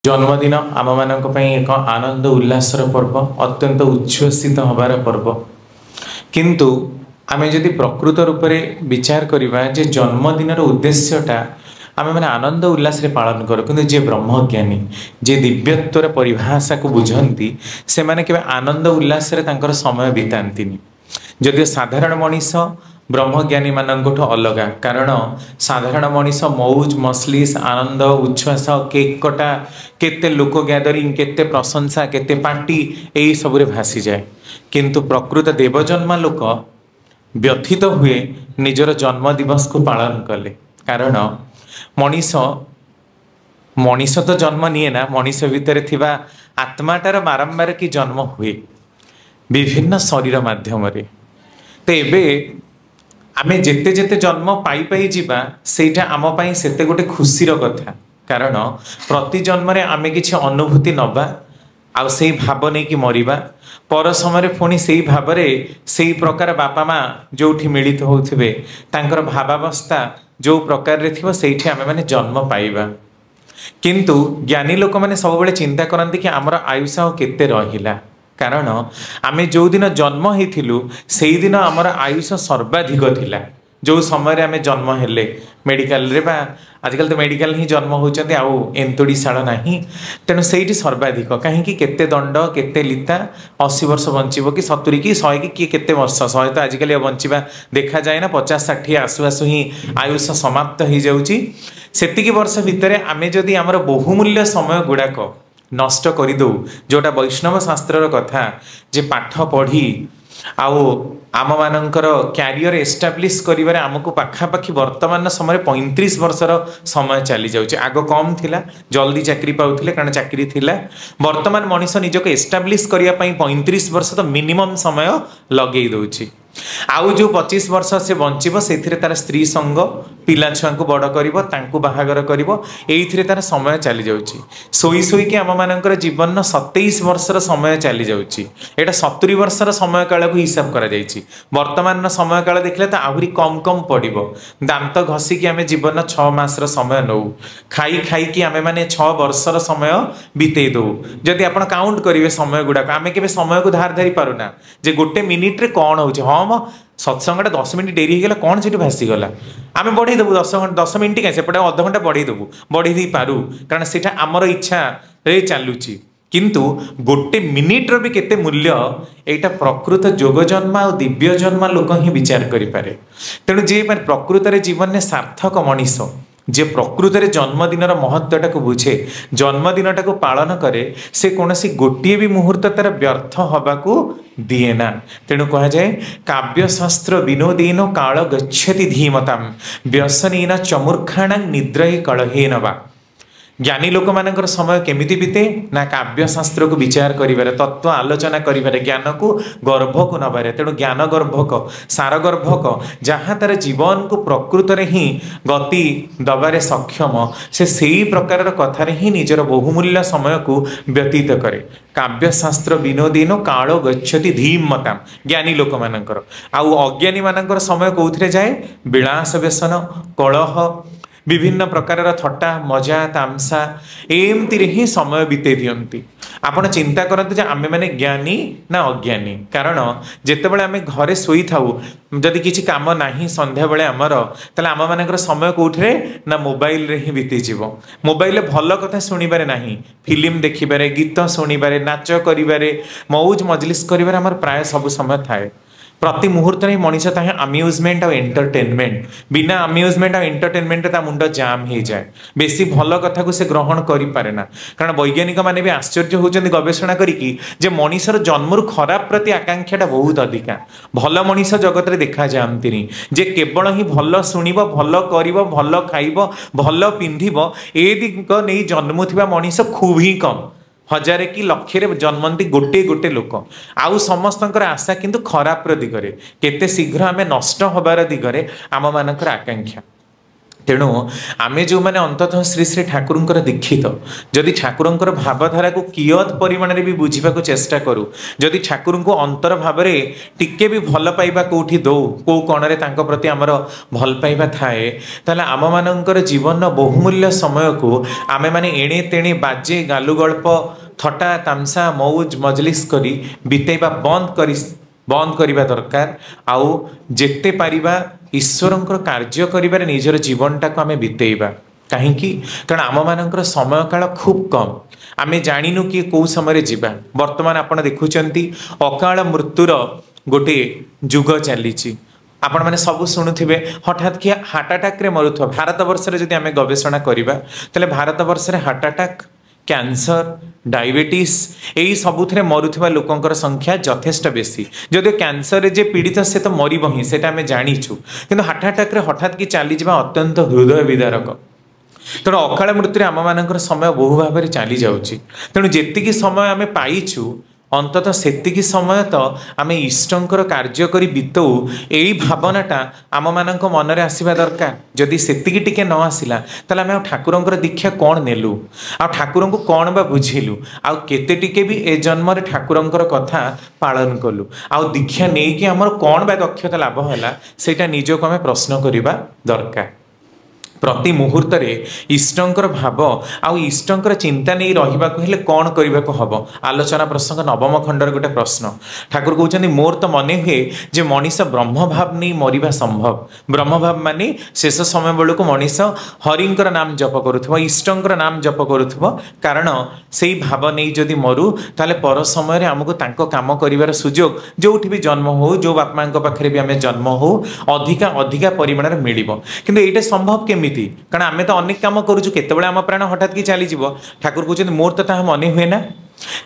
जन्मदिन आम मान एक आनंद उल्लासर पर्व अत्यंत उच्छ्वसित हबार पर्व किंतु आमे जदि प्रकृत रूप से विचार करवा जे जन्मदिन उद्देश्यटा आमे मैंने आनंद उल्लास रे पालन करूँ कि जे ब्रह्मज्ञानी जे दिव्यत्वर परिभाषा को बुझंती से माने केवल आनंद उल्लास रे तांकर समय बितांतिनी जदि साधारण मनीष ब्रह्मज्ञानी मानक अलग कारण साधारण मनीष मौज मसलिस आनंद उच्छ्वास केक कटा केते लोक गैदरिंग केते प्रशंसा केते पार्टी यही सबुरे भासी जाए किंतु प्रकृत देवजन्मा लोक व्यथित हुए निजर जन्म दिवस को पालन कले कारण मनीष मनीष तो जन्म निए ना मनीष भितर थिबा आत्माटार बारंबार की जन्म हुए विभिन्न शरीर माध्यम तो एबे आमे जेते जेते जन्म पाई पाई जीवा सेटा आम पाई सेते गोटे खुशीर कथा कारण प्रति जन्म रे आमे किछि अनुभूति नबा आउ सेही भाव नहीं कि मरिबा पर समय पुणी से भाव से प्रकार बापा माँ जो मिलित होउथिबे तांकर भावावस्था जो प्रकार रे थिबो सेठी आमे माने जन्म पाइबा किंतु ज्ञानी लोक माने सब बेले चिंता करंती कि हमर आयुष केते रहिला कारण आमे जो दिन जन्म हेथिलु सेही दिन हमर आयुष सर्वाधिक थिला जो समय आमे जन्म हेले मेडिकल रे बा आजकल तो मेडिकल ही जन्म होचंती आउ एंतोड़ीशाल नाही तेणु सेठी सर्वाधिक कहीं केते दंड केते लिता 80 वर्ष बंचिबो कि 70 कि 100 कि केते वर्ष 100 तो आजकल बंचिबा देखा जाए ना 50-60 आसु आसु ही आयुष समाप्त हो जाउची सेतिकी वर्ष भितरे आमे जदि हमर बहुमूल्य समय गुड़ाक नष्ट करदे जोटा वैष्णव शास्त्र कथा जे पाठ पढ़ी आउ आम मानकर क्यारियर एस्टाब्लीश करिवारे आमको पाखापाखि वर्तमान समय 35 वर्षर समय चली जाउचे आगो कम थिला जल्दी चाकरी पाउथिले कारण चाकरी थिला वर्तमान मनीष निजको एस्टाब्लीश करिया पई 35 वर्ष तो मिनिमम समय लगेई दउची आउ जो 25 वर्ष से बंचिबो सेथिरे तार स्त्री संग पिला छुआ को बड़ करिवो तांकु बाहागर करिवो एइथिरे तार समय चली जाउची सोई सोई कि आम मानकर जीवन 27 वर्षर समय चली जाउची एटा 70 वर्षर समय काल को हिसाब करा जायछि वर्तमान समय काल देखले तो आहुरी कम कम पड़िबो दांत घसी कि आमे जीवन 6 मासर समय नौ खाई खाई कि आमे माने 6 वर्षर समय बितेई दो जदि आपण काउंट करिवे समय गुडा आमे केबे समय को धार धरि पारुना जे गोटे मिनिट रे कोन होउछि हम सत्संगटा 10 मिनिट डेरी हो गला कौन से भासी गला आम बढ़ई देवु 10 मिनिट कहीं सेपटे अध घंटा बढ़ई देवु बढ़ई दे पारू कारण सेटा आमर इच्छा रे चलुची किंतु गोटे मिनिट रो भी केते मूल्य एटा प्रकृत जोग जन्मा और दिव्य जन्मा लोक ही विचार करि पारे तेणु जे प्रकृत रे जीवन ने सार्थक मनीष जे प्रकृत रे जन्मदिन महत्वटा को बुझे जन्मदिनटा को पालन करे से कौन सी गोटे भी मुहूर्त तार व्यर्थ हवा को दिए ना तेणु कह जाए काव्यशास्त्र विनोदेन काल गच्छति धीमताम व्यसनेन चमूर्खाण निद्रय कलहेन वा ज्ञानी लोक मानकर समय केमिति बीते ना काव्यशास्त्र को विचार करिबारे तत्व आलोचना करिबारे ज्ञान को गर्भ को नबारे तेणु ज्ञान गर्भक सार गर्भक जहाँ तार जीवन को प्रकृत रे ही गति दबारे सक्षम से सही प्रकार कथार ही निजर बहुमूल्य समय को व्यतीत करे काव्यशास्त्र विनोदेन काल गच्छति धीमताम ज्ञानी लोक मानकर आउ अज्ञानी मानकर समय कौथिरे जाए विलास व्यसन कलह विभिन्न प्रकार थट्टा मजा तामसा एमती ही समय बीते दियंती आपण चिंता करते जे आमे माने ज्ञानी ना अज्ञानी कारण जेतेबेले आमे घरे सोई थाउ जदि किछि काम नाही संध्या बेले हमर तले आम मानकर समय कोठरे ना मोबाइल रे ही बीती जीवो मोबाइल भल कथा सुनिबारे नाही फिल्म देखिबारे गीत सुनिबारे नाच करिबारे मौज मजलिस करिबारे हमर प्राय सब समय थाए प्रति मुहूर्त में मनीष ताहे अम्यूजमेंट और एंटरटेनमेंट बिना अम्यूजमेंट और एंटरटेनमेंट ता मुंड जाम हो जाए बेसी भल कथा को से ग्रहण करि पारे ना कारण वैज्ञानिक माने भी आश्चर्य होउछन्ति गवेषणा करिकी जे मनीषर जन्मरु खराब प्रति आकांक्षाटा बहुत अधिका भल मनीष जगत रे देखा जामतिनी जे केवल ही भल सुनिबो भल करिवो भल खाइबो भल पिंधिबो ए दिक नै जन्मुथिबा मनीष खूब ही कम हजारे कि लक्षे जन्मती गोटे गोटे लोक आउ समस्तंकर आशा किंतु खराब दिगरे केते शीघ्र आमे नष्ट हबार दिगरे आम मानकर आकांक्षा तेणु आमे जो मैंने अंततः श्री श्री ठाकुर दीक्षित जदि ठाकुर भावधारा को कियत परिमाण भी बुझा चेष्टा करूँ जदि ठाकुर को अंतर भाव में टिके भी भल पाइबा कौटी दो कौ कण में प्रति आमर भल पाइबा थाए ताले आम मानकर जीवन बहुमूल्य समय को आमे माने एणे तेणे बाजे गालु गल्प थटा तामसा मौज मजलिस करी बितेबा बंद करने दरकार आउ जेते पारिबा ईश्वरंकर कार्य करिबार निजर जीवनटा को आमे बितेबा कहीं कारण आम मानकर समय काल खूब कम आमे जानिनु कि कौ समय जीवा वर्तमान आपण देखुचंती अकाल मृत्युर गोटे जुग चली आपण मैंने सब शुणुवे हठात कि हार्ट अटैक रे मरुथवा भारत वर्ष रे जदि आमे गवेषणा करिबा तले भारत वर्ष रे हार्ट अटैक कैंसर डायबिटीज यही सबुथ मरुवा लोकंर संख्या यथेष्ट बेसी जदि कैंसर जे पीड़ित से तो मरब ही से जाचु कि हार्ट अटैक रे हठात कि चली जावा अत्यंत हृदय विदारक तेणु अकाल मृत्यु आम मान समय बहु भाव में चली जाऊँगी तेणु जी समय आम पाइचु अंततः सेतिकी समय तो आम इष्टंकर कार्य करी बितऊ यही भावनाटा आम मान मनरे आसवा दरकार जदि सेतिकी टिके न आसला ताले आम ठाकुरंकर दीक्षा कौन नेलु आ ठाकुर को कौन बा बुझिलु आ केते टिके भी ए जन्म रे ठाकुरंकर कथा पालन कलु आ दीक्षा नहीं कि आमर कौन बा दक्षता लाभ है सेटा निजको आम प्रश्न करिबा दरकार प्रति मुहूर्त इष्टंकर भाव आउ इष्टंकर चिंता नहीं रहा हेले कौन करने को हम आलोचना प्रसंग नवम खंडर गोटे प्रश्न ठाकुर कहते मोर तो मन हुए जे मनीष ब्रह्म भाव नहीं मरिबा संभव ब्रह्म भाव माने शेष समय बेलू मनीष हरिंकर नाम जप करुथबो इष्टंकर नाम जप करुथबो कारण से भाव नहीं जदि मरु ताले पर समय आमको तांको काम करिवार सुजोग जोठी भी जन्म हो जो बाप मां पाखे भी आम जन्म हो अधिका अधिका परिमाण में मिलिबो किंतु एटा संभव केमिति कारण आम तो अनेक काम करूँ केतबेले आम प्राण हठात कि चली ठाकुर कहते मोर तो ताहा मन हुए ना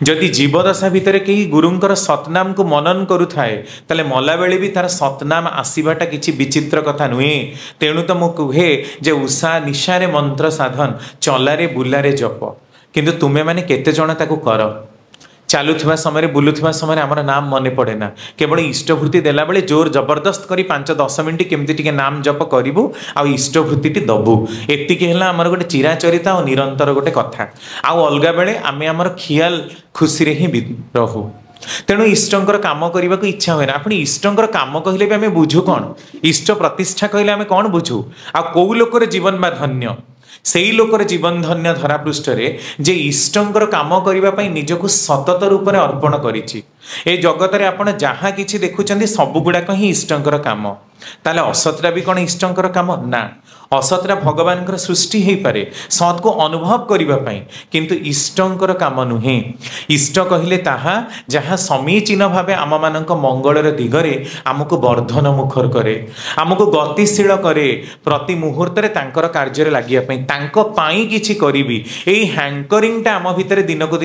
जदि जीवदशा भितर कहीं गुरुंकर सतनाम को मनन करुए ताले मला बेले भी तार सतनाम आसवाटा किसी विचित्र कथा नुहे तेणु तो मुझे कहे जे उषा निशारे मंत्र साधन चलारे बुलारे जप किंतु तुम्हें माने केते जण ताकू कर चलुवा समय बुलुवा समय आमर नाम मन पड़े ना केवल इष्टभूति देला बेले जोर जबरदस्त करी 5-10 मिनिट केमती टिके नाम जप करूँ आ इष्टभूति दबू एतिकी है आमर गोटे चिराचरिता और निरंतर गोटे कथा आउ अलग बेले आम आमर खियाल खुशी रे ही रहू तेणु इष्टंकर काम करने को इच्छा हुए ना अपनी इष्टंकर काम कहले भी आम बुझू कौन इष्ट प्रतिष्ठा कहले आम कौन बुझू आ कौ लोकर जीवन बा धन्य से ही लोकर जीवन धन्य धरा पृष्ठ जे इष्टंकर काम करने निजक सतत रूप में अर्पण करिछि ए जगत रे आपण जहाँ किछि देखुचंदी सब गुड़ाक ही इष्टंकर काम ताले असतरा भी कौन इष्टंकर काम ना असतरा भगवान सृष्टि हो पारे सत को अनुभव करने किंतु इष्टंकर काम नुहे इष्ट कहले ताहा जहाँ समीचीन भावे आम मान मंगलर दिगरे आमको वर्धन मुखर करे आमको गतिशील करे प्रति मुहूर्त तांकर कार्य लगे किछि करिबी एई हैंकरिंगटा आम भितर दिनक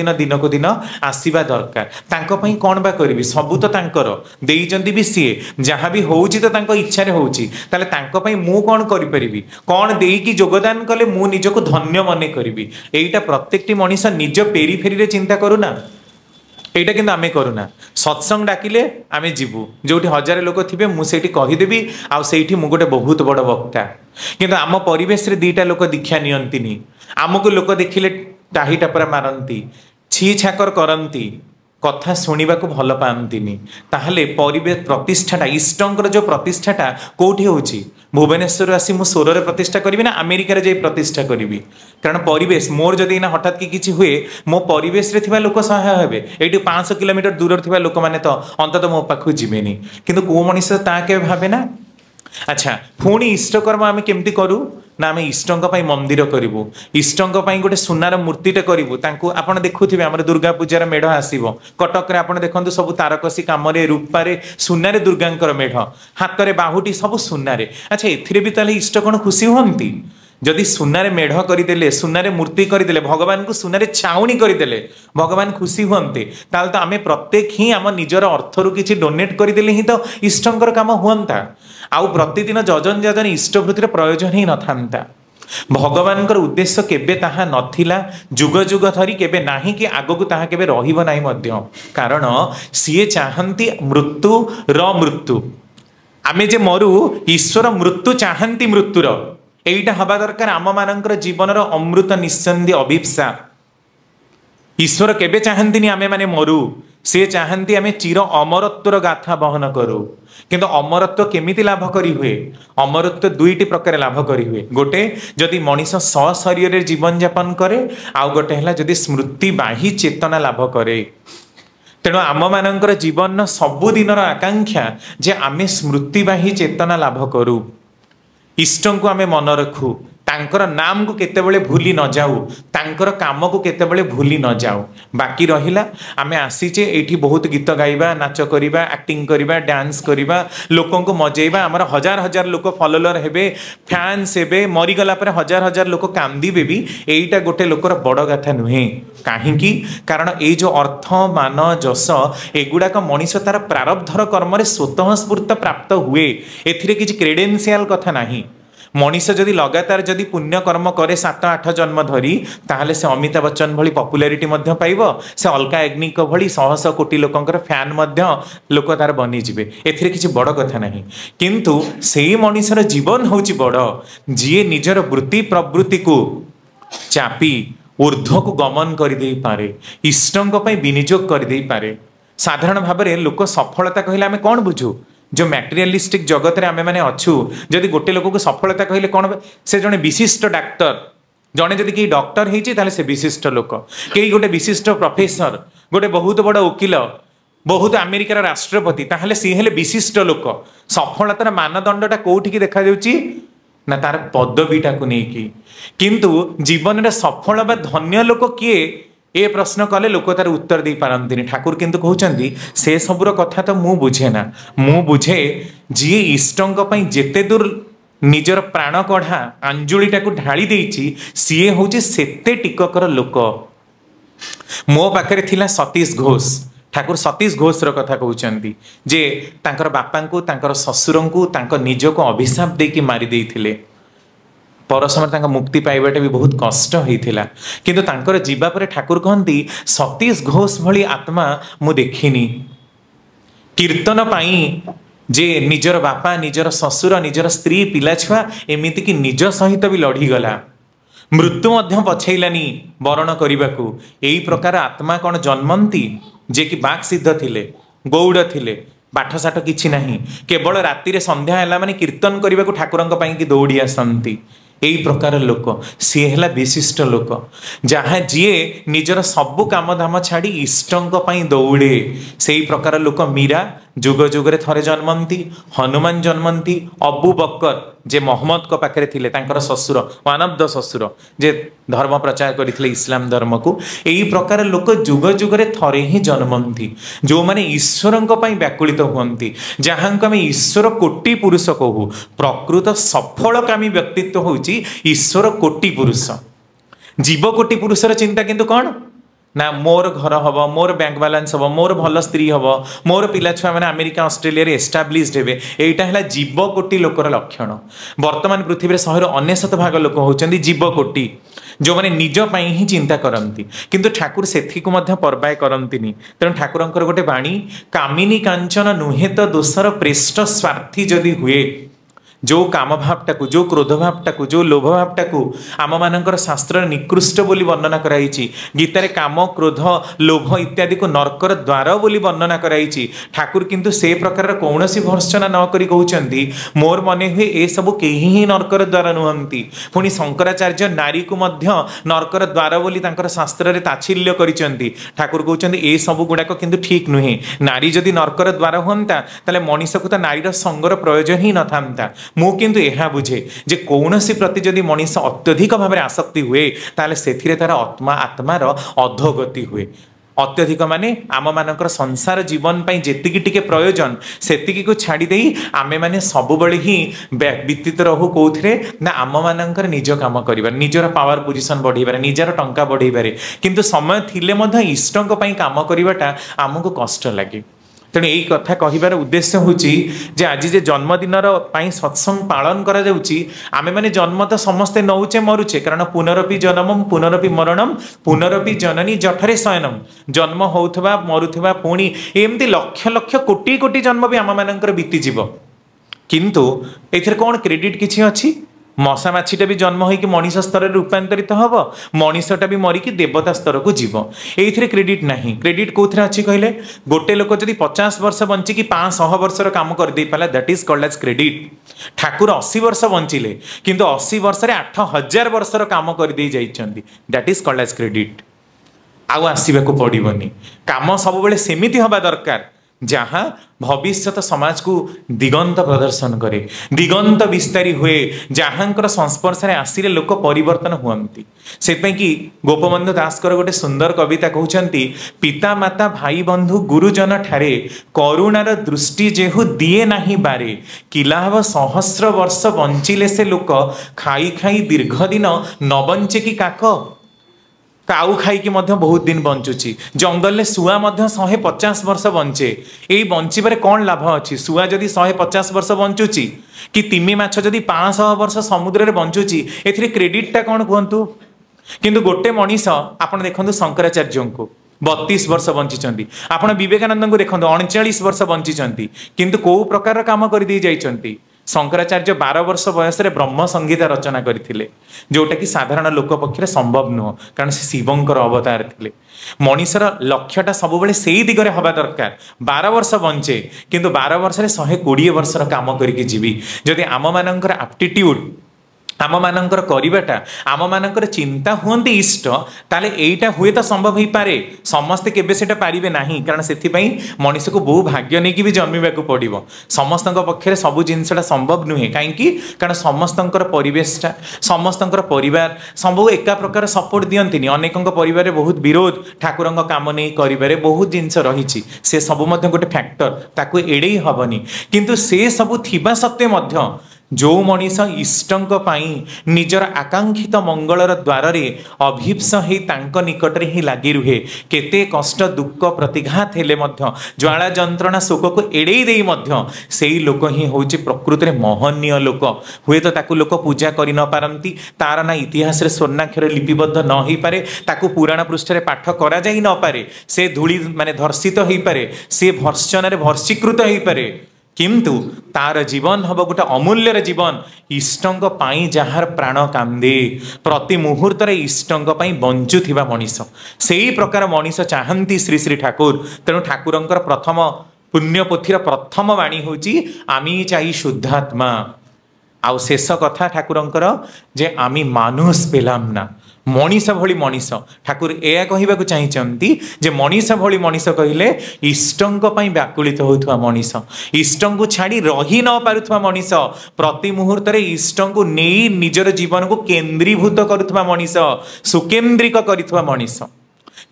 दिन आसीबा दरकार तांको पई कौन बा करिबी सबु तो तांकर देइचंदी भी सीए जहाँ भी होउची तो तांको इच्छा होउची ताले तांको पई मु कौन करि परिबी कौन देकी योगदान कले मु निजको धन्य मने करिबी एइटा प्रत्येकटी मनीष निज पेरीफेरी रे चिंता करूना एइटा किंतु आमे करूना सत्संग डाकिले आमे जीवु जोठी 1000 लोक थिबे मु सेठी कहिदेबी आ सेठी मु गोटे बहुत बड़ वक्ता किंतु आम परिवेश रे दीटा लोक दीक्षा नियंतिनी आमको लोक देखिले टाही टापरा मारंती छी छाकर करंती कथा शुणा को भल पाती ताहले परिवेश प्रतिष्ठाटा इष्टंकर जो प्रतिष्ठाटा कौटी होची भुवनेश्वर आसी मु सोर प्रतिष्ठा करी ना अमेरिका रे जाई प्रतिष्ठा करी कारण परिवेश मोर जदि ना हठात कि हुए मो परिवेश रे थिबा लोक सहाय हेबे एठी 500 किलोमीटर दूर थिबा लोक माने तो अंततः मो पाखु जीवेनी किंतु को मनीष ता के भावे ना अच्छा पुणी इष्टकर्म आम केमती करूँ ना आम इष्टंक मंदिर करूँ इष्टंक गोटे सुनार मूर्तिटे करूँ आपड़ देखुवे आम दुर्गा पूजार मेढ़ आसो कटक आप देखते सब तारकसी कम रूपारे सुनारे दुर्गांकर मेढ़ हाथ में बाहुटी सब सुनारे अच्छा एथिरे भी ताले इष्ट कौन खुशी हुअंती जदि सुनारे मेढ़ करदे सुनारे मूर्ति करदे भगवान को सुनारे छाउणी करदे भगवान खुशी हुअंते ताल तो आम प्रत्येक ही आम निजर अर्थरू किसी डोनेट करदे ही तो इष्टंकर काम हुअंता आउ प्रतिदिन जजन जजन इष्टभूतिर प्रयोजन ही न था भगवान उद्देश्य केबे ताहा नथिला जुग जुग धरी केबे नाही कि आगकू ताहा केबे रहिबो नाही मध्य कारण सीए चाहंती मृत्यु र मृत्यु आमे जे मरु ईश्वर मृत्यु चाहंती मृत्युर এইটা হবা দরকার आम मानकर जीवनर अमृत निस्संदी अभिप्सा। ईश्वर केबे चाहती आमे माने मरु, सी चाहती आमे चिर अमरत्वर गाथा बहन करू। किंतु अमरत्व केमिति लाभ करी हुए? अमरत्व दुईटी प्रकार लाभ करी हुए। गोटे जदि मनीष सशरीर जीवन यापन करे, आउ गोटे है जदि स्मृति बाही चेतना लाभ करे। तेणु आम मानकर जीवन सबुदिनर आकांक्षा जे आमे स्मृति बाही चेतना लाभ करू, इष्ट को आमे मन रखू, तांकर नाम को केतेबेले भूली न जाऊ, तांकर काम को केतेबेले भूली न जाऊ। बाकी रहिला आमे आसीचे एठी बहुत गीत गाइबा, नाच करिबा, एक्टिंग करिबा, डांस करिबा, लोकों को मजेबा, हमर हजार हजार लोक फॉलोअर हेबे, फैंस हेबे, मरी गला पर हजार हजार लोक कांदीबे भी, एईटा गोटे लोकर बड़ गाथा नुहे। काहेकि कारण ए जो अर्थ मान जस एगुड़ाक मनीष तार प्रारब्धर कर्म रे स्वतः स्फूर्त प्राप्त हुए, एथिरे किछि क्रेडेंशियल कथा नाही। मनीष जदि लगातार जदि पुण्य कर्म करे 7-8 जन्म धरी, ताहले से अमिताभ बच्चन भली पॉपुलैरिटी मध्य पाइबो, से अलका याग्निक भली 100 कोटी लोकंकर फैन मध्य लोक तार बनी जिवे। एथिरे किछि बड़ कथा नाही। किंतु सेही मनीषर जीवन होउछि बड़, जिए निजर वृत्ति प्रवृत्ति को चापी ऊर्ध्व को गमन कर दे पारे, इष्टंक पई विनियोग कर दे पारे। साधारण भाव में लोक सफलता कहले आमे कोन बुझू? जो मटेरियलिस्टिक जगत रे आमे माने अच्छू, जदि गोटे लोक को सफलता कहले कौन? से जने विशिष्ट डाक्टर, जने जदि कि डॉक्टर हेछि ताले से विशिष्ट लोक, कई गोटे विशिष्ट प्रोफेसर, गोटे बहुत बड़ वकील, बहुत अमेरिकार राष्ट्रपति, ताहले सी हेले विशिष्ट लोक। सफलतार मानदंडटा कोउठी की देखा जाउची ना? तार पदवीटा को नेकी। किंतु जीवन रे सफल बा धन्य लोक किए? ए प्रश्न कले लोक तार उत्तर दे पारंतिनी। ठाकुर किंतु कहउचंदी से सबुर कथा तो मु बुझे ना, मु बुझे जी इष्टंक पई जेते दूर निजर प्राण कढ़ा अंजुलीटा को ढाली देइची, सीए होची सेते टिककर लोक। मो पाखरे थिला सतीश घोष। ठाकुर सतीश घोष रो कथा कहउचंदी जे तांकर बापा को, तांकर ससुर को, तांकर निज को अभिशाप देकी मारी देइथिले। पर समय मुक्ति पाइबाटा भी बहुत कष्ट होइथिला। किंतु तांकर जीवा परे ठाकुर कहती सतीश घोष भली आत्मा मु देखिनी। कीर्तन पाई जे निजर बापा, निजर ससुर, निजर स्त्री, पिला छुआ एमिति कि निज सहित भी लड़ी गला, मृत्यु मध्य पछैलानी वरण करने। यही प्रकार आत्मा कौन जन्मंती जे कि बाक सिद्ध थिले, गौड़ थिले, पाठ साठ किछि नाही, केवल राति रे संध्या हैला माने कीर्तन करने को ठाकुरंक पई कि दौड़ी आसंती। यही प्रकार लोक सी है विशिष्ट लोक, जहाँ जीए निजर सबु काम धाम छाड़ी इष्टंक पई दौड़े। से प्रकार लोक मीरा जुग जुगरे थरे जन्मंती, हनुमान जन्मंती, अबू बकर जे मोहम्मद को पाखरे थिले, तांकर ससुर, वन ऑफ द ससुर जे धर्म प्रचार करथिले इस्लाम धर्म को। यही प्रकार लोक जुग जुगरे थरे ही जन्मंती, जो माने ईश्वरंक पई व्याकुलित हुअंती, जहां को आमे ईश्वर कोटि पुरुष कहू। प्रकृत सफलकामी व्यक्तित्व होउची ईश्वर कोटि पुरुष। जीव कोटि पुरुषर चिंता किंतु कौन ना? मोर घर हम, मोर बैंक बैलेंस हम, मोर भल स्त्री हम, मोर पिला छुआ मैंने अमेरिका ऑस्ट्रेलिया एस्टाब्लिश्ड हेबे। एटा है जीव कोटि लोकर लक्षण। वर्तमान पृथ्वी 199 भाग लोक होचंदी जीव कोटि, जो माने निज पई ही चिंता करंती। किंतु ठाकुर सेथि को मध्य परबाय करंतिनी। तेणु ठाकुरंकर गोटे बाणी, कामिनी कांचन नुहे तो दोसर प्रेष्ठ स्वार्थी जदि हुए। जो काम भावटा को, जो क्रोध भावटा को, जो लोभ भावटा को आम मानकर शास्त्र निकृष्ट बोली वर्णना कराइछि। गीतारे काम, क्रोध, लोभ इत्यादि को नरकर द्वार बोली वर्णना कराइछि। ठाकुर किंतु से प्रकार कौनसी भर्त्सना न करी कहउचंदी मोर मने हुए ए सब केही ही नरकर द्वार नुहंती। पुणी शंकराचार्य नारी को मध्य नरकर द्वार बोली तांकर शास्त्र रे ताच्छिल्य करिचंती। ठाकुर कहउचंदी ए सब गुडाक किंतु ठीक नुहे। नारी जदि नरकर द्वार हुंता ताले मनीष को तो नारीर संगर प्रयोजन ही न थांता। मु किंतु यह बुझे जे कौनसी प्रति जदि मनीष अत्यधिक भाव में आसक्ति हुए, ताले सेथिरे तार आत्मार अधोगति हुए। अत्यधिक माने आम मानकर संसार जीवन पाई जेतिकी टिके प्रयोजन सेतिकी को छाड़ी देई आमे माने सब बळे ही व्यतीत रहू कोउथरे ना आम मानकर निज काम करिबार, निजर पावर पोजिशन बढ़ाइबार, निजर टंका बढ़ाइबार। किंतु समय थिले मध्य इष्टंक पाई काम करिबाटा आमको कष्ट लागे। तेणु यही कथा कहबार उद्देश्य होची जे आज जे जन्मदिनर पाई सत्संग पालन करा जाउची। आमे माने जन्म तो समस्ते नौचे मरुचे, कारण पुनरपि जन्मम पुनरपि मरणम पुनरपि जननी जठरे शयनम। जन्म होउथबा मरुथबा पुणी एमती लक्ष लक्ष कोटि कोटि जन्म भी आम मानकर बीती जीव। किंतु एथिर कोन क्रेडिट किछि अछि मशा माछीटा भी जन्म होइकि मनीष स्तर में रूपांतरित हम मनीषटा भी मरिकी देवता स्तर को जीव ये क्रेडिट नहीं क्रेडिट कौन अच्छी कहले गोटे लोक जब 50 वर्ष बंचिकी 500 वर्षर काम कर दे पाला that is called as credit Thakur 80 वर्ष बंचिले किंतु 80 वर्ष 8000 वर्षर काम कर दे जाइछन्ती that is called as credit आउ आसवाक पड़ोनी काम सब बेले सेमिति हवा दरकार जहाँ भविष्यत समाज को दिगंत प्रदर्शन करे दिगंत विस्तारी हुए जहाँकर संस्पर्श आसिले लोक परिवर्तन हुअंती से कि गोपबंधु दासकर गोटे सुंदर कविता कहते पिता माता भाई बंधु गुरुजन ठारे करुणार दृष्टि जेहु दिए नाही बारे किलाहब सहस्र वर्ष बंचिले से लोक खाई खाई दीर्घ दिन न बंचे कि काक काऊ खाई बहुत दिन बंचुची जंगल शुआ 150 वर्ष बंचे यही बंचारे कौन लाभ अच्छी शुआ जदि 150 वर्ष बंचुची कि तिमी माछ जदि 500 वर्ष समुद्र में बंचुची ए क्रेडिटा कौन कहतु किंतु गोटे मनीष आपड़ देखो शंकराचार्य को 32 वर्ष बंची आपड़ विवेकानंद को देखो 39 वर्ष बंची किंतु कौ प्रकार काम कर शंकराचार्य 12 वर्ष बयस ब्रह्म संगीता रचना करथिले जोटा कि साधारण लोक पक्षे संभव नुह कारण से शिवंकर अवतार थिले मनीषर लक्ष्यटा सब बेले से दिगरे हवा दरकार 12 वर्ष बंचे किंतु 12 वर्ष 120 वर्षर काम करके जीवी जदि आम मानकर एप्टीट्यूड आम मानकर करवाटा आम मानकर चिंता हुंती इष्ट ताले एटा हुए तो संभव हो पारे समस्ते केबे सेटा पारिबे नाही कारण सेथिपई मनुष्य को बहु भाग्य नहीं कि भी जन्मिबाकू पड़िबो समस्तଙ୍କ पक्षरे सब जिनसटा संभव नुहे काईकि कारण समस्तଙ୍କର परिवेशटा समस्तଙ୍କର परिवार संभव एका प्रकार सपोर्ट दियंतिनी अनेकଙ୍କ परिवार बहुत विरोध ठाकुरଙ୍କ काम नहीं करिबारे बहुत जिनस रहिछि से सब मध्ये गोटे फैक्टर ताकू एड़ेई हबनी किंतु से सब थिबा सत्वे मध्ये जो मनीष इष्टंक पाई निजर आकांक्षित मंगलर द्वार रे अभिप्स ही तांको निकट रे ही लागी रुहे केते कष्ट दुख प्रतिघात हेले मध्य ज्वाला जंत्रणा शोक को एड़ेई देई मध्य सेई लोक ही होची प्रकृति रे महनीय लोक हुए तो ताकू लोक पूजा करि न पारंती तार ना इतिहास रे स्वर्णाक्षर लिपिबद्ध न होई पारे ताकू पुराण पृष्ठ रे पाठ करा जाई न पारे से धूली माने धर्षित होई पारे से भर्षण रे भर्षीकृत होई पारे किंतु तार जीवन हम गोटे अमूल्यर जीवन इष्टंक पाई जहार प्राण कांदे प्रति मुहूर्त इष्टंक पाई बंचुथिबा मनीष से ही प्रकार मनीष चाहती श्री श्री ठाकुर तेणु ठाकुरंकर प्रथम पुण्यपोथीर प्रथम वाणी होची आमी चाही शुद्धात्मा आउ शेष कथा ठाकुरंकर जे आमी मानुष पेलाम ना मनीष भली मनीष ठाकुर एया कहवाक चाहती जे मनीष भली मनीष कहले इष्टंक पई व्याकुलित होथुवा मनीष इष्टंक छाड़ी रही न पारुथुवा मनीष प्रति मुहूर्त इष्टंक नहीं निजर जीवन को केन्द्रीभूत करुथुवा मनीष सुकेन्द्रिक करिथुवा मनीष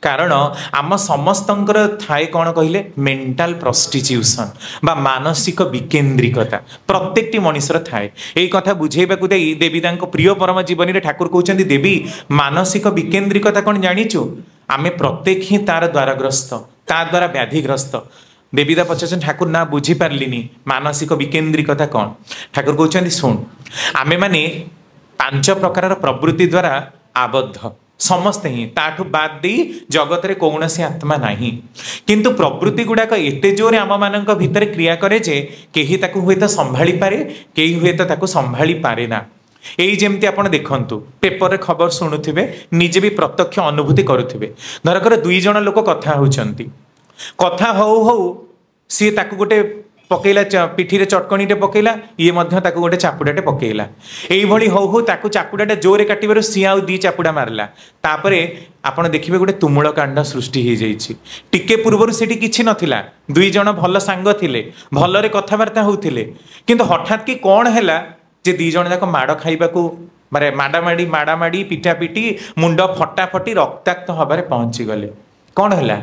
कारण आम समस्तंकर थाए कौन कहले मेंटल प्रस्टिट्यूशन बा मानसिक विकेन्द्रिकता प्रत्येकटी मनुष्यर थाए यही कथा बुझेबा देवी प्रिय परम जीवन में ठाकुर कहते देवी मानसिक विकेन्द्रिकता कौन जानिचु आमे प्रत्येक ही तार द्वाराग्रस्त ता द्वारा व्याधिग्रस्त देवीदा पचार ठाकुर ना बुझी पार्लिनी मानसिक विकेन्द्रिकता कौन ठाकुर कहते शुण आमे माने 5 प्रकार प्रवृत्ति द्वारा आबद्ध समस्ते ही ताठू बाद दी जगत रे कौन सी आत्मा नहीं किंतु प्रवृत्ति गुड़ाक एते जोरे आम मानक भितर क्रिया करे जे केही ताकू हुए तो संभाली पारे केही हुए तो ताकू संभाली पारे ना यही जमती आपण देखंतु पेपर रे खबर शुणुथिबे निजे भी प्रत्यक्ष अनुभूति करुथिबे धरकर 2 जण लोक कथा होचंती कथा हौ हौ सी ताकू गोटे पकेला पिठी रे चटकणी टे पकेला ये मध्य ताकू गोटे चापुडाटे पकेला एई भली हौ हौ ताकू चापुडाटे जोरे काटिबारु सी आउ 2 चापुडा मारला तापरे आपण देखिबे गोटे तुमुल कांड सृष्टि हो जाइछि टिके पूर्वरु सेठी किछि नथिला 2 जण भल सांग थिले भलरे कथाबार्ता होउथिले किंतु हठात कि कोन हैला जे 2 जण जाक माड खाइबाकू मारे माडामाडी पिटापिटी मुंड फटाफटी रक्ताक्त हबारे पहुंची गले कोन हैला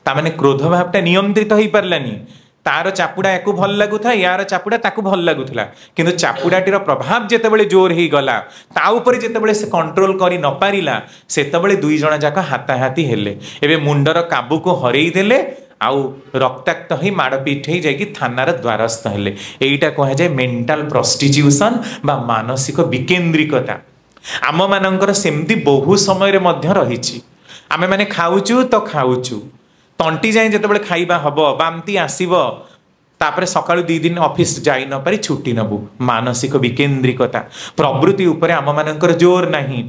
ता माने क्रोध भावटा नियंत्रित होई परलानी तार चापुड़ा याकू भल लगुथा यार चापुड़ा ताकू भल लगुथला किंतु चापुड़ाटीर प्रभाव जेतेबेले जोर ही गला ता ऊपर जेतेबेले से कंट्रोल करी न पारिला सेतेबेले 2 जण जाक हाथाहाथी हेले एबे मुंडर काबू को हरेई देले आउ रक्ताक्त ही माड़पीठ ही जाकि थानार द्वारस्थ हेले एईटा कहा जाए मेंटल प्रस्टिट्यूशन बा मानसिक विकेन्द्रिकता आम मानकर सेमती बहु समय रे मध्य रहिछि आमे माने खाउचु तो खाउचु तंटी जाए जिते खाइबा हम बामती आसब तापर सकाळु 2 दिन ऑफिस जाई न पारी छुट्टी नबु मानसिक विकेंद्रिकता प्रवृत्ति उपरे आम मानकर जोर नहीं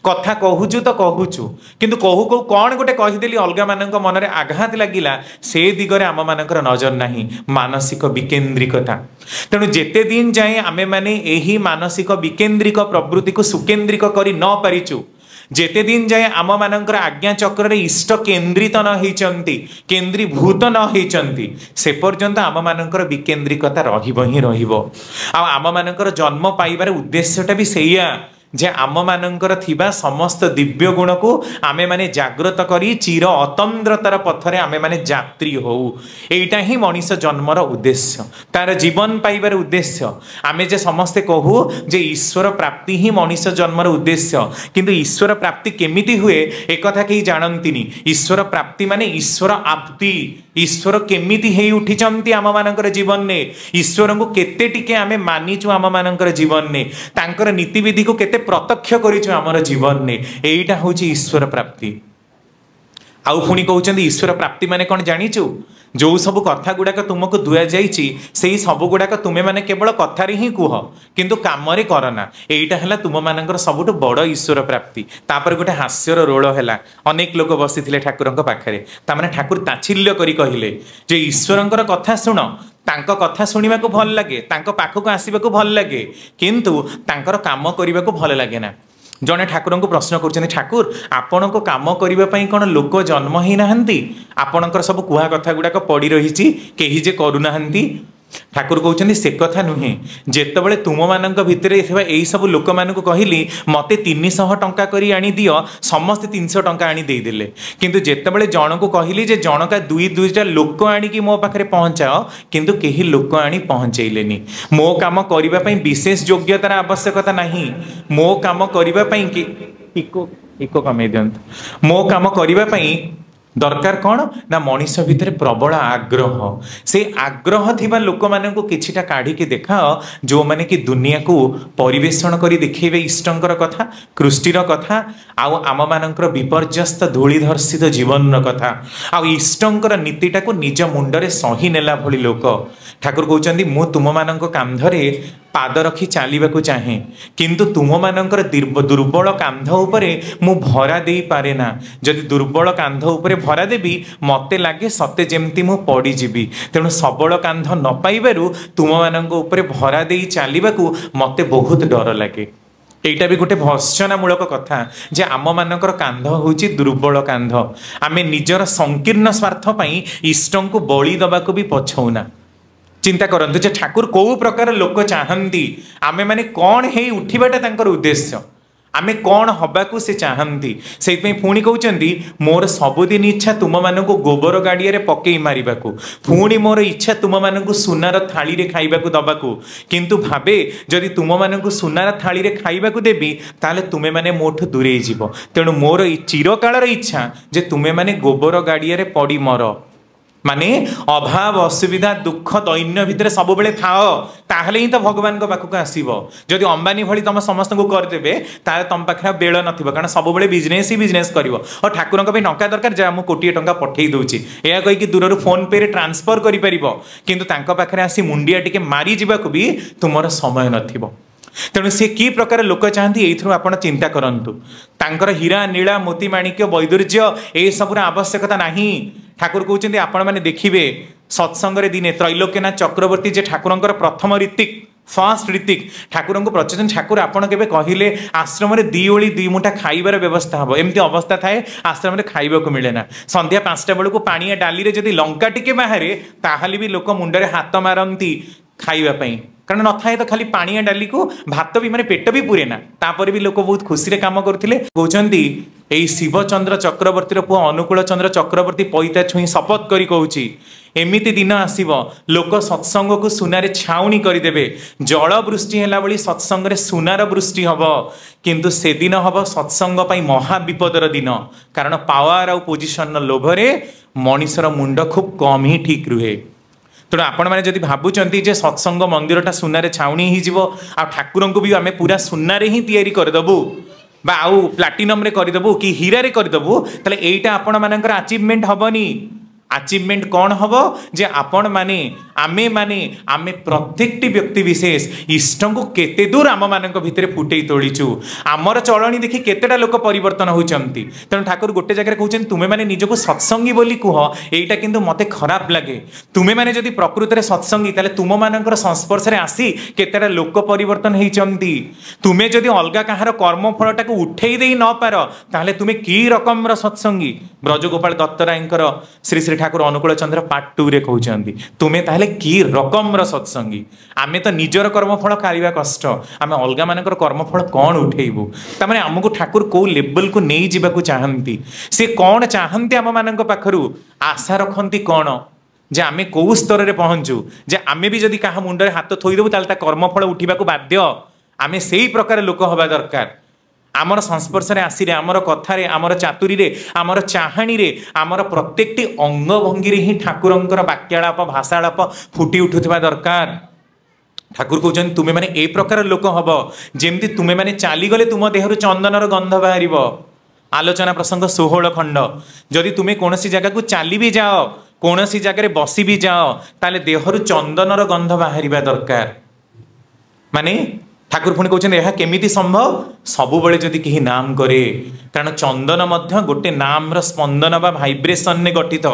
कथा कहूचु तो कहूचु किंतु कहू कहू कौन गोटे कहीदेली अलगा मानक मनरे आघात लगिला से दिगरे आम मानकर नजर नहीं मानसिक विकेंद्रिकता तेणु जेते दिन जाए आमे माने एही मानसिक विकेंद्रिक प्रवृत्ति को सुकेंद्रिक करी न पारिचु जेते दिन जाए आम मानकर आज्ञा चक्र रे इष्ट केन्द्रित न होइचंती केन्द्रीभूत न होइचंती से पर्यंत आम मानकर विकेंद्रिकता रहिबो ही रहिबो आ आम मानकर जन्म पाइबार उद्देश्यटा भी सेया जे आम मानकर थिबा समस्त दिव्य गुण को आमे माने जागृत करी चिर अतंद्रतार पथरे आमे माने यात्री हो एटा ही मनीष जन्मर उद्देश्य तार जीवन पाइबार उद्देश्य आमे जे समस्ते कहू जे ईश्वर प्राप्ति ही मनीष जन्मर उद्देश्य किंतु ईश्वर प्राप्ति केमिति हुए एक कथा केही जानंतिनी ईश्वर प्राप्ति माने ईश्वर आप्ति ईश्वर केमिति हेई उठिचंती आम मानकर जीवन ने ईश्वर को केते टिके आमे मानिचु आम मानकर जीवन ने तांकर नीति विधि को केते प्रत्यक्ष करिछु हमर जीवन ने एइटा होची ईश्वर प्राप्ति आउ पुणी कहउचंदी ईश्वर प्राप्ति माने कोन जानिचु जो सब कथा गुड़ाक तुमको दुआ जाइछि सेही सब गुड़ाक तुमे माने केवल कथारे ही कुह किंतु कामरे करना एइटा हला तुम मानकर सबुठु बड़ ईश्वर प्राप्ति तापर गोटे हास्यर रोल हला अनेक लोक बसिथिले ठाकुरंक पाखरे ता माने ठाकुर ताच्छिल्य करी कहिले जे ईश्वरंकर कथा सुन तांक कथा सुनिबा को भल लागे तांक पाखक आसीबा को भल लागे किंतु तांकर काम करिबा को भल लागे ना जने ठाकुर को प्रश्न कर ठाकुर आपण को काम करने कौन लोक जन्म ही नहांती आपणकर सब कुहा कथा गुड़ाक पड़ रही कहीं जे करूना ठाकुर कहते से कथा नुहे जितेबाला तुम मान भितर यही सब लोक मान कहली मते 300 टंका करी आनी दियो समस्ते 300 टंका आनी देदेले किंतु जितेबाला जन को कहली जे जनका दुईटा लोक आनिकी मो पाखे पहुँचाओ किंतु कहीं लोक आनी पहुँचैलेनी मो काम करने विशेष योग्यतार आवश्यकता नहीं मो काम करने इको कमे दियंतु मो काम करने दरकार कौन ना मनीष भितर प्रबल आग्रह से आग्रह थिबा लोक माननकु किछिटा काढ़ी के देखाओ जो माने कि दुनिया को परिवेषण करी देखैबे इष्टंकर कथा कृष्टिर कथा आउ आम मानकर विपर्यस्त धूलिधर्षित जीवन कथा आउ इष्टंकर नीतिटा को निज मुंडरे सही नेला भली लोक ठाकुर कहउचंदी मु तुम मानक कांधरे पाद रखी चलवाक चाहे किंतु तुम मानकर दुर्बल कांध उपरे मु भरा दे पारे ना जदि दुर्बल कांध उपरे भरा देबी मते लागे सते जेमती मु पड़ी जीवी तेणु सबल कांध न पाइबारु तुम मानक उपरे भरा दे चलवाकू मते बहुत डर लगे एटा भी गोटे भर्त्सनामूलक कथा जे आम मानकर कांध होची दुर्बल कांध आमे निजर संकीर्ण स्वार्थ पई इष्टं को बलि दबाको भी पछौना चिंता करंतु जे ठाकुर को प्रकार लोक चाहती आमे माने कौन है उठिबाटा तांकर उद्देश्य आमे कौन हबाकू से चाहती से पुणी कहते मोर सबुदिन इच्छा तुम मानक गोबर गाड़िया पकई मारिबाकू पुणी मोर इच्छा तुम मानक सुनार थाली रे खाइबाकू दबाकू किंतु भावे जदि तुम मानक सुनार थाली रे खाइबाकू देबी ताले तुमे माने मोठु दूरे जीव तेणु मोर चिरकालर इच्छा जे तुमे माने गोबर गाड़िया रे पड़ी मर माने अभाव असुविधा दुख दैन्य भितर सब बेले थाओ ताहले ही तो भगवान को पाखक आसीबो जदि अंबानी भली तुम समस्त को करदेबे ताले तुम पाखे बेल नथिबो कारण सब बेले बिजनेस ही बिजनेस करिवो और ठाकुर को टंका दरकार जा मु कोटी टंका पठेई दउची एया कहि कि दूररु फोन पे रे ट्रांसफर करि परिबो किंतु तांका पाखे आसी मुंडिया टिके मारी जिबाकू भी तुमर समय नथिबो तेणु सी कि प्रकार लोक चाहती ये आपण चिंता करंतु तांकर हीरा नीला मोती माणिक्य वैदुर्य ए सबुर आवश्यकता नहीं ठाकुर कहते आपण मैंने देखिए सत्संग दिने त्रैलोक्यनाथ चक्रवर्ती जे ठाकुरंकर प्रथम ऋतिक फर्स्ट ऋतिक ठाकुर को प्रचेतन ठाकुर आपड़ के कहले आश्रम में 2 ओली 2 मुठा खाइबार व्यवस्था हम एमती अवस्था थाए आश्रम में खाइबा को मिले ना संध्या 5टा बेलू पानिया डाली रे जदि लंका टिके बाहरे ताहले भी लोक मुंडरे हाथ मारती खाइबा कारण न थाए तो खाली पानिया डाली को भात भी माने पेट भी पूरे ना तापर भी लोक बहुत खुशी रे काम करथिले कहउचंदी एई शिवचंद्र चक्रवर्ती पुओ अनुकूल चंद्र चक्रवर्ती पैता छुई शपथ करी कहउची एमिति दिन आसीबो लोक सत्संग को सुनारे छाउनी करदेबे जल वृष्टि हैला बली सत्संग रे सुनार वृष्टि हबो किंतु से दिन हबो सत्संग पई महा विपदर दिन कारण पावर आ पोजिशन लोभरे मनीषर मुंड खूब कम ही ठीक रुहे तेणु आपण मैंने जब भावुंट जे सत्संग मंदिरटा सुनारे छाउनी हो ठाकुर को भी आम पूरा सुनारे ही तैयारी करदेबू बा आउ प्लाटिनम रे करदेबू कि हीरा रे करदेबू ताले एइटा आपण मानकर अचीवमेंट हबनी अचिवमेंट कौन हम जे आपण माने आमे प्रत्येकटी व्यक्ति विशेष इष्ट को केते दूर आम मान भितर फुटे तोड़ीचु आमर चलनी देखि केतेटा लोक परिवर्तन होती तेणु ठाकुर गोटे जगह कहते तुम्हें मैंने निजक सत्संगी बोली कह यहीटा किंतु मते खराब लगे तुम्हें मैंने जदि प्रकृत में सत्संगी ताले तुम मानकर संस्पर्श में आसी केतेटा लोक परिवर्तन होती तुम्हें जदि अलग कहार कर्मफल टाक उठे दे न पार ताहले तुम्हें की रकम सत्संगी ब्रजगोपाल दत्तरायकर श्री श्री ठाकुर अनुकूल चंद्र पार्ट 2 रे कहते तुम्हें ताहले की रकम सत्संगी आमे तो निजर कर्मफल खाइबा कष्ट आमे अलग मानकर कर्मफल कौन उठेबू तमाने आमको ठाकुर को लेवल को नहीं जावाक चाहती से कौन चाहती आम मान पाखरु आशा रखती कौन जे आमे कौ स्तर में पहुँचू जे आमे भी जदि क्या मुंडे हाथ थोईदेबू ताहले कर्मफल उठा बाध्य आमे से प्रकार लोक हवा दरकार आमर संस्पर्श में आसी आमर कथार आमर चातुरी रे आमर चाहाणी रे आमर प्रत्येकटी अंग भंगी ही ठाकुरंकर वाक्यालाप भाषालाप फुटी उठुवा दरकार ठाकुर कहते तुम्हें मैंने ए प्रकार लोक हम जमती तुम्हें मैंने चलीगले तुम देहरु चंदनर गंध बाहर आलोचना प्रसंग 16 खंड जदि तुम्हें कौन जगह को चली भी जाओ कौन जगह बसी भी जाओ ताले देहरु चंदनर गंध बाहर दरकार माने ठाकुर पुणी कहते यह केमिति संभव सबुबले जदि कहीं नाम करे कारण चंदन गोटे नाम स्पंदन बा भाइब्रेशन ने गठित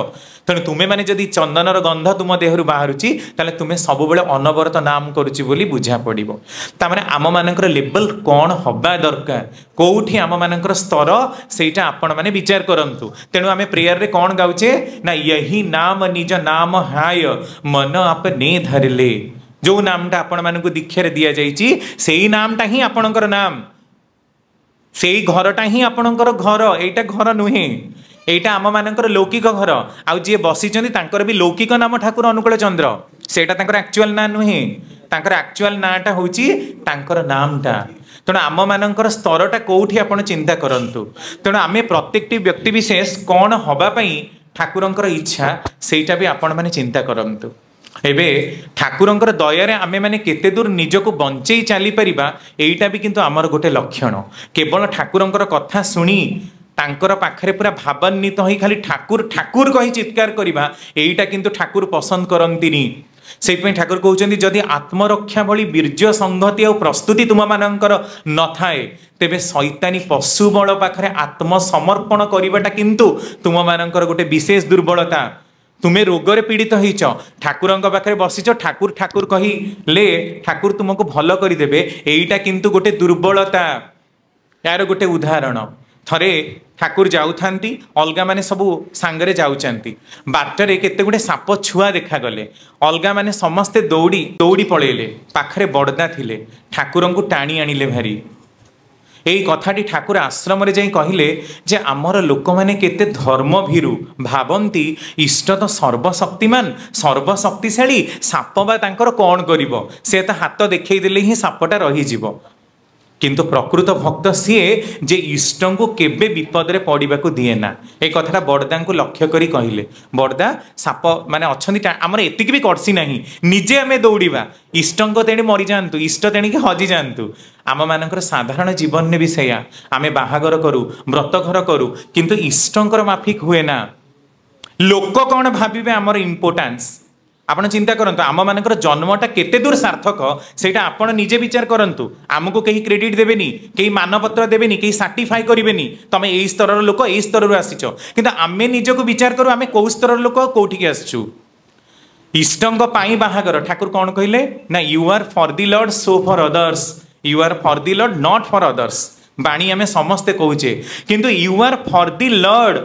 तेणु तुम्हें मैंने जदि चंदनर गंध तुम देहरु बाहरुची ताले तुम्हें सबुबले अनवरत नाम करुची बोली बुझा पड़िबो तामाने आम मानकर लेवल कौन हबा दरकार कोठी आम मानकर स्तर सेटा आपण माने विचार करंतु तेणु आमे प्रेयर रे कौन गाउचे ना यही नाम निज नाम हाय मन आपने धरले जो नामटा आपण मानकु दीक्षार दि जाइए से नामटा ही आपणकर नाम से घरटा ही आपणकर घर एटा घर नुहे एटा आम मानकर लौकिक घर आउ जी बसी भी लौकिक नाम ठाकुर अनुकूल चंद्र सेटा तांकर एक्चुअल ना नुहे तांकर एक्चुअल नाटा होची तांकर नामटा तेणु आम मानकर स्तरटा कोठी आपण चिंता करंतु तेणु आमे प्रत्येकटी व्यक्ति विशेष कौन हवापाई ठाकुरंकर इच्छा सेटा भी आपण माने चिंता करंतु एबे ठाकुरंकर दयारे आमे माने केते दूर निजको बंचेई चली परिबा एईटा भी किंतु आमर गोटे लक्षण केवल ठाकुरंकर कथा सुनी तांकर पाखरे पूरा भावान्वित होई खाली ठाकुर ठाकुर कही चित्कार करिबा एईटा किंतु ठाकुर पसंद करंतिनी सेइपई ठाकुर कहउचंदी जदि आत्मरक्षा भली वीर्य संगति और प्रस्तुति तुम मानकर न थाए तेबे शैतानी पशु बल पाखरे आत्मसमर्पण करिबाटा किंतु तुम मानकर गोटे विशेष दुर्बलता तुम्हें रोगरे पीड़ित होइच ठाकुर पाखे बसीच ठाकुर ठाकुर कही ले ठाकुर तुमको भल करदेवे एईटा किंतु गोटे दुर्बलता यार गोटे उदाहरण थरे ठाकुर जाऊथांती अलगा माने सबू सांगरे जाऊचंती बाटरे केते गुडे साप छुआ देखागले अलगा माने समस्ते दौड़ी दौड़ी पळेले पाखरे बड़दा थिले ठाकुरंकु टाणी आनिले भारी यही कथाटी ठाकुर आश्रम रे जाई कहिले जे आमर लोक माने केते धर्म भीरु भावंती इष्ट तो सर्वशक्तिमान सर्वशक्तिशाली साप बा तांकर कौन करिवो से तो हाथ देखई देले ही सापटा रही जीवो किंतु प्रकृत भक्त सीए जे इष्ट को केबे विपद रे पड़वा को दिए ना एक कथाटा बड़दा को लक्ष्य करी कहले बड़दा साप माने अच्छी आमर एतिक भी कड़सी नहीं निजे आमे दौड़ा इष्ट तेणे मरी जातु इष्ट तेणिक हजि जातु आम मानकर साधारण जीवन ने भी सैया आमे बाहागर करू व्रतघर करू किंतु इष्टंकर माफिक हुए ना लोक कौन भाविबे आमर इम्पोर्टान्स आपण चिंता करंतु आम मानकर जन्मटा केते दूर सार्थक सेटा आपण निजे विचार करंतु आमको कहीं क्रेडिट देबेनी कहीं मानपत्र देबेनी कहीं सर्टिफाई करिवेनी तमे एई स्तरर लोक एई स्तररु आसीचो किंतु आमे निजको विचार करू आमे को स्तरर लोक कोठी आसछु इष्टंग पाई बाहागर ठाकुर कौन कहले ना you are for the lord so for others you are for the lord not for others बाणी आमे समस्ते कहूचे किंतु you are for the Lord